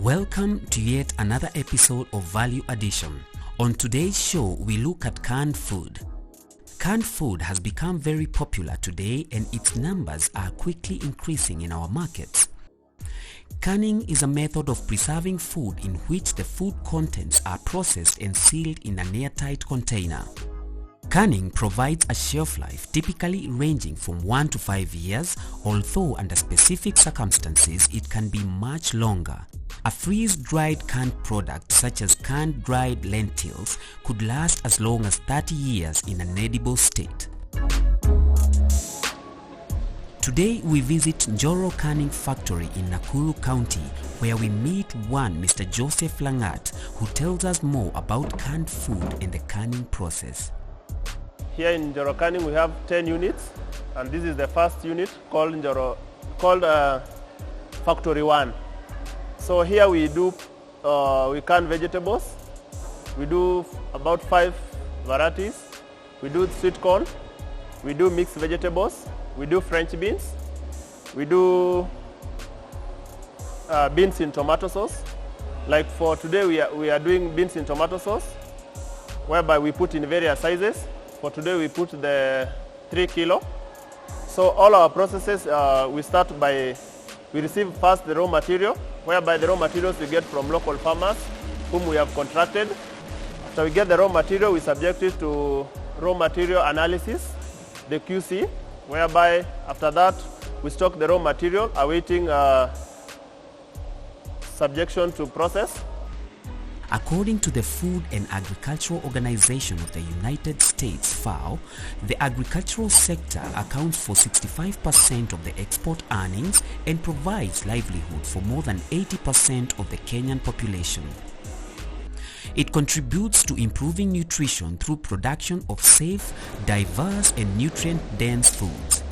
Welcome to yet another episode of Value Addition. On today's show, we look at canned food. Canned food has become very popular today and its numbers are quickly increasing in our markets. Canning is a method of preserving food in which the food contents are processed and sealed in an airtight container. Canning provides a shelf life typically ranging from 1 to 5 years, although under specific circumstances it can be much longer. A freeze-dried canned product such as canned dried lentils could last as long as 30 years in an edible state. Today we visit Joro Canning Factory in Nakuru County, where we meet one Mr. Joseph Langat, who tells us more about canned food and the canning process. Here in Joro Canning we have 10 units, and this is the first unit called Factory 1. So here we can vegetables. We do about 5 varieties. We do sweet corn, we do mixed vegetables, we do French beans, we do beans in tomato sauce. Like for today we are doing beans in tomato sauce, whereby we put in various sizes. For today we put the 3 kilo. So all our processes, we receive first the raw material, whereby the raw materials we get from local farmers whom we have contracted. After we get the raw material, we subject it to raw material analysis, the QC, whereby after that we stock the raw material awaiting subjection to process. According to the Food and Agricultural Organization of the United States, FAO, the agricultural sector accounts for 65% of the export earnings and provides livelihood for more than 80% of the Kenyan population. It contributes to improving nutrition through production of safe, diverse and nutrient-dense foods.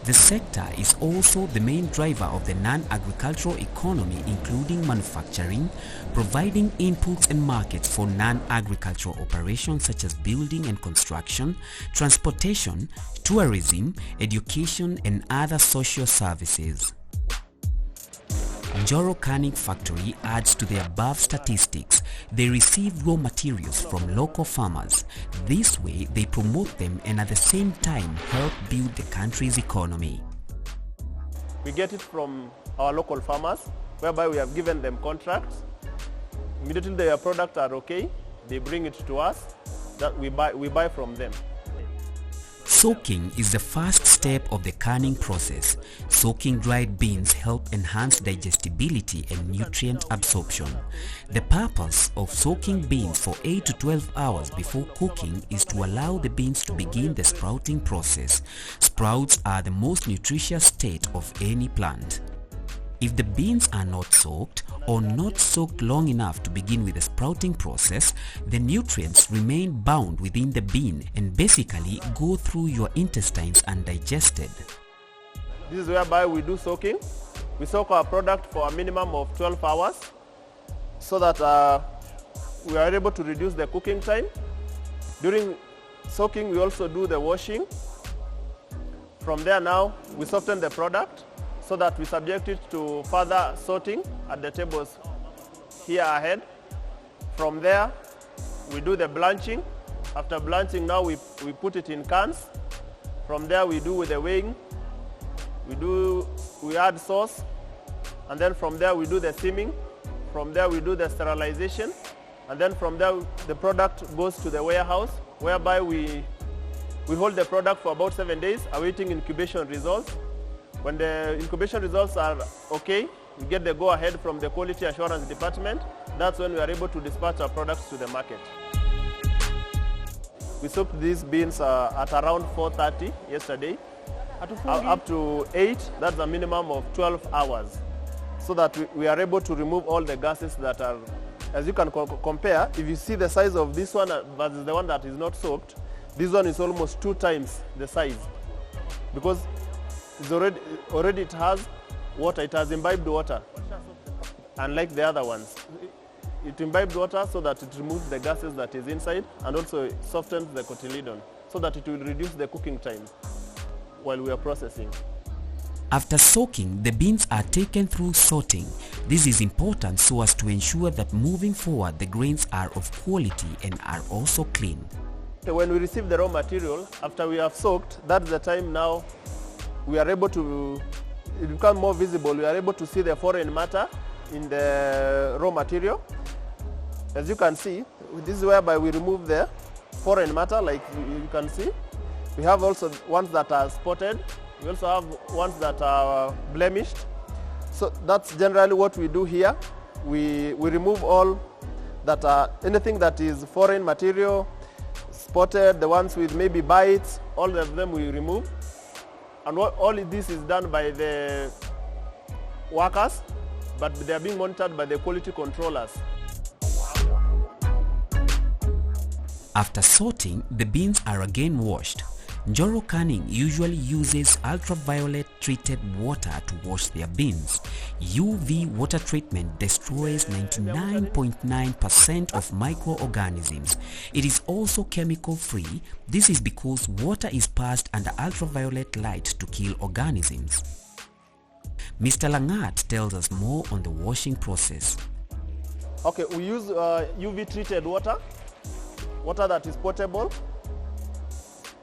The sector is also the main driver of the non-agricultural economy, including manufacturing, providing inputs and markets for non-agricultural operations such as building and construction, transportation, tourism, education and other social services. Joro Canning Factory adds to the above statistics. They receive raw materials from local farmers. This way they promote them and at the same time help build the country's economy. We get it from our local farmers, whereby we have given them contracts. Immediately their products are okay, they bring it to us, that we buy from them. Soaking is the first step of the canning process. Soaking dried beans help enhance digestibility and nutrient absorption. The purpose of soaking beans for 8 to 12 hours before cooking is to allow the beans to begin the sprouting process. Sprouts are the most nutritious state of any plant. If the beans are not soaked or not soaked long enough to begin with the sprouting process, the nutrients remain bound within the bean and basically go through your intestines undigested. This is whereby we do soaking. We soak our product for a minimum of 12 hours so that we are able to reduce the cooking time. During soaking we also do the washing. From there now we soften the product so that we subject it to further sorting at the tables here ahead. From there, we do the blanching. After blanching now we put it in cans. From there we do with the weighing. We add sauce, and then from there we do the steaming. From there we do the sterilization, and then from there the product goes to the warehouse, whereby we hold the product for about 7 days awaiting incubation results. When the incubation results are okay, we get the go-ahead from the quality assurance department. That's when we are able to dispatch our products to the market. We soaked these beans at around 4:30 yesterday, up to 8, that's a minimum of 12 hours, so that we are able to remove all the gases that are, as you can compare, if you see the size of this one versus the one that is not soaked, this one is almost 2 times the size, because it's already it has water, it has imbibed water, unlike the other ones. It imbibed water so that it removes the gases that is inside, and also softens the cotyledon so that it will reduce the cooking time while we are processing. After soaking, the beans are taken through sorting. This is important so as to ensure that moving forward the grains are of quality and are also clean. When we receive the raw material, after we have soaked, that's the time now we are able to, it becomes more visible, we are able to see the foreign matter in the raw material. As you can see, this is whereby we remove the foreign matter, like you can see. We have also ones that are spotted. We also have ones that are blemished. So that's generally what we do here. We remove all that anything that is foreign material, spotted, the ones with maybe bites, all of them we remove. And all of this is done by the workers, but they are being monitored by the quality controllers. After sorting, the beans are again washed. Joro canning usually uses ultraviolet treated water to wash their beans. UV water treatment destroys 99.9% of microorganisms. It is also chemical free. This is because water is passed under ultraviolet light to kill organisms. Mr. Langat tells us more on the washing process. Okay, we use UV treated water that is potable,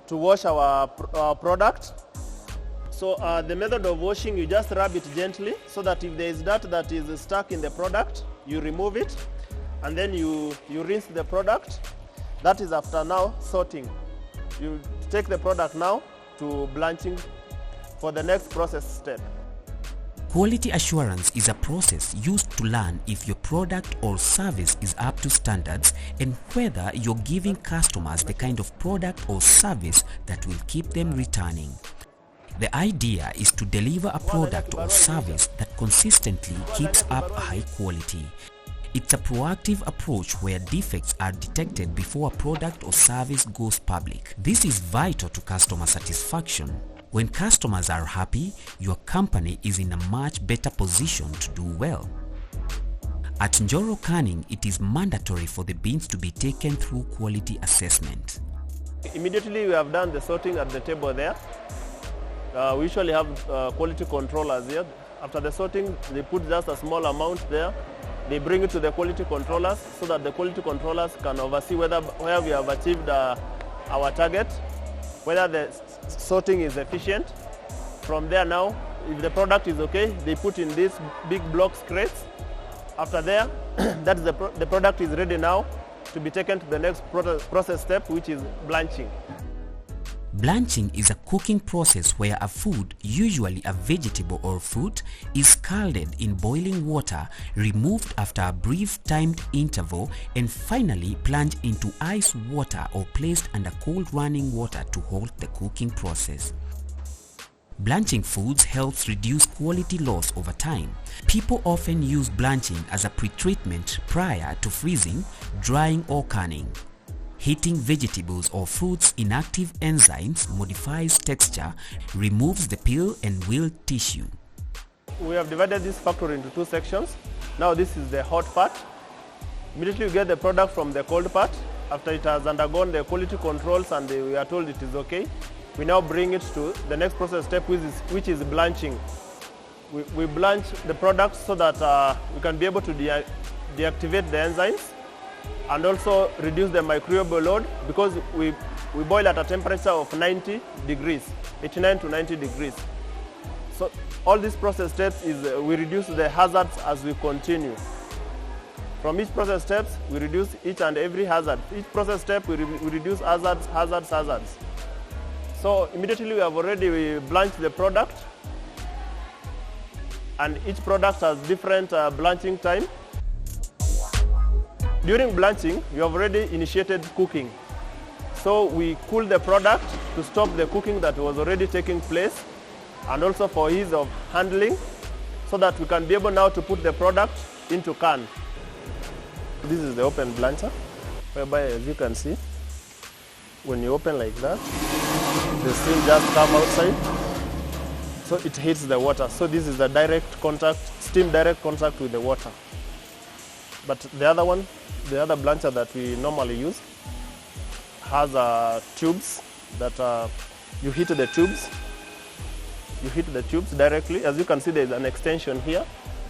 to wash our product. So the method of washing, you just rub it gently so that if there is dirt that is stuck in the product, you remove it, and then you rinse the product. That is after now sorting. You take the product now to blanching for the next process step. Quality assurance is a process used to learn if your product or service is up to standards and whether you're giving customers the kind of product or service that will keep them returning. The idea is to deliver a product or service that consistently keeps up a high quality. It's a proactive approach where defects are detected before a product or service goes public. This is vital to customer satisfaction. When customers are happy, your company is in a much better position to do well. At Joro canning, it is mandatory for the beans to be taken through quality assessment. Immediately we have done the sorting at the table there. We usually have quality controllers here. After the sorting, they put just a small amount there. They bring it to the quality controllers so that the quality controllers can oversee where we have achieved our target, whether the sorting is efficient. From there now, if the product is okay, they put in these big blocks crates. After there, that's the product is ready now to be taken to the next process step, which is blanching. Blanching is a cooking process where a food, usually a vegetable or fruit, is scalded in boiling water, removed after a brief timed interval, and finally plunged into ice water or placed under cold running water to halt the cooking process. Blanching foods helps reduce quality loss over time. People often use blanching as a pre-treatment prior to freezing, drying or canning. Heating vegetables or fruits' inactive enzymes modifies texture, removes the peel and wilt tissue. We have divided this factory into two sections. Now this is the hot part. Immediately we get the product from the cold part. After it has undergone the quality controls and we are told it is okay, we now bring it to the next process step, which is blanching. We blanch the product so that we can be able to deactivate the enzymes and also reduce the microbial load, because we boil at a temperature of 90 degrees, 89 to 90 degrees. So all these process steps is we reduce the hazards as we continue. From each process steps, we reduce each and every hazard. Each process step, we reduce hazards. So immediately we have already blanched the product, and each product has different blanching time. During blanching, we have already initiated cooking. So we cool the product to stop the cooking that was already taking place, and also for ease of handling, so that we can be able now to put the product into can. This is the open blancher, whereby, as you can see, when you open like that, the steam just comes outside, so it hits the water. So this is the direct contact, steam direct contact with the water. But the other one, the other blancher that we normally use, has tubes that you heat the tubes, you hit the tubes directly. As you can see, there is an extension here,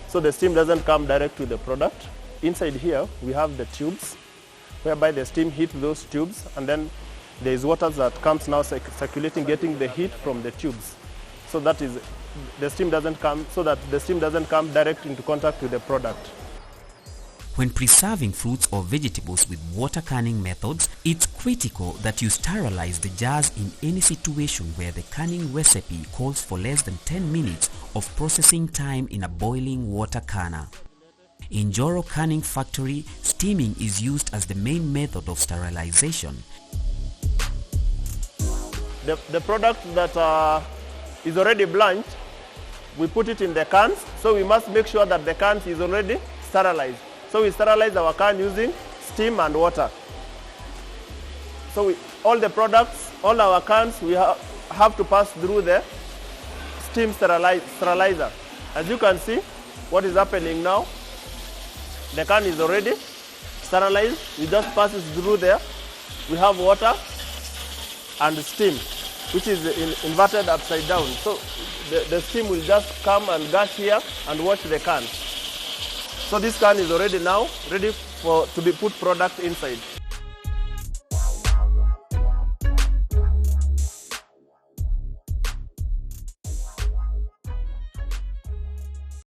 so the steam doesn't come direct to the product. Inside here, we have the tubes, whereby the steam hits those tubes, and then there is water that comes now circulating, getting the heat from the tubes. So that is, the steam doesn't come, so that the steam doesn't come direct into contact with the product. When preserving fruits or vegetables with water canning methods, it's critical that you sterilize the jars in any situation where the canning recipe calls for less than 10 minutes of processing time in a boiling water canner. In Joro Canning Factory, steaming is used as the main method of sterilization. The product that is already blanched, we put it in the cans, so we must make sure that the cans is already sterilized. So we sterilize our can using steam and water. So all the products, all our cans, we have to pass through the steam sterilizer. As you can see, what is happening now, the can is already sterilized. We just pass it through there. We have water and steam, which is inverted upside down. So the steam will just come and gush here and wash the can. So this can is already now ready to be put product inside.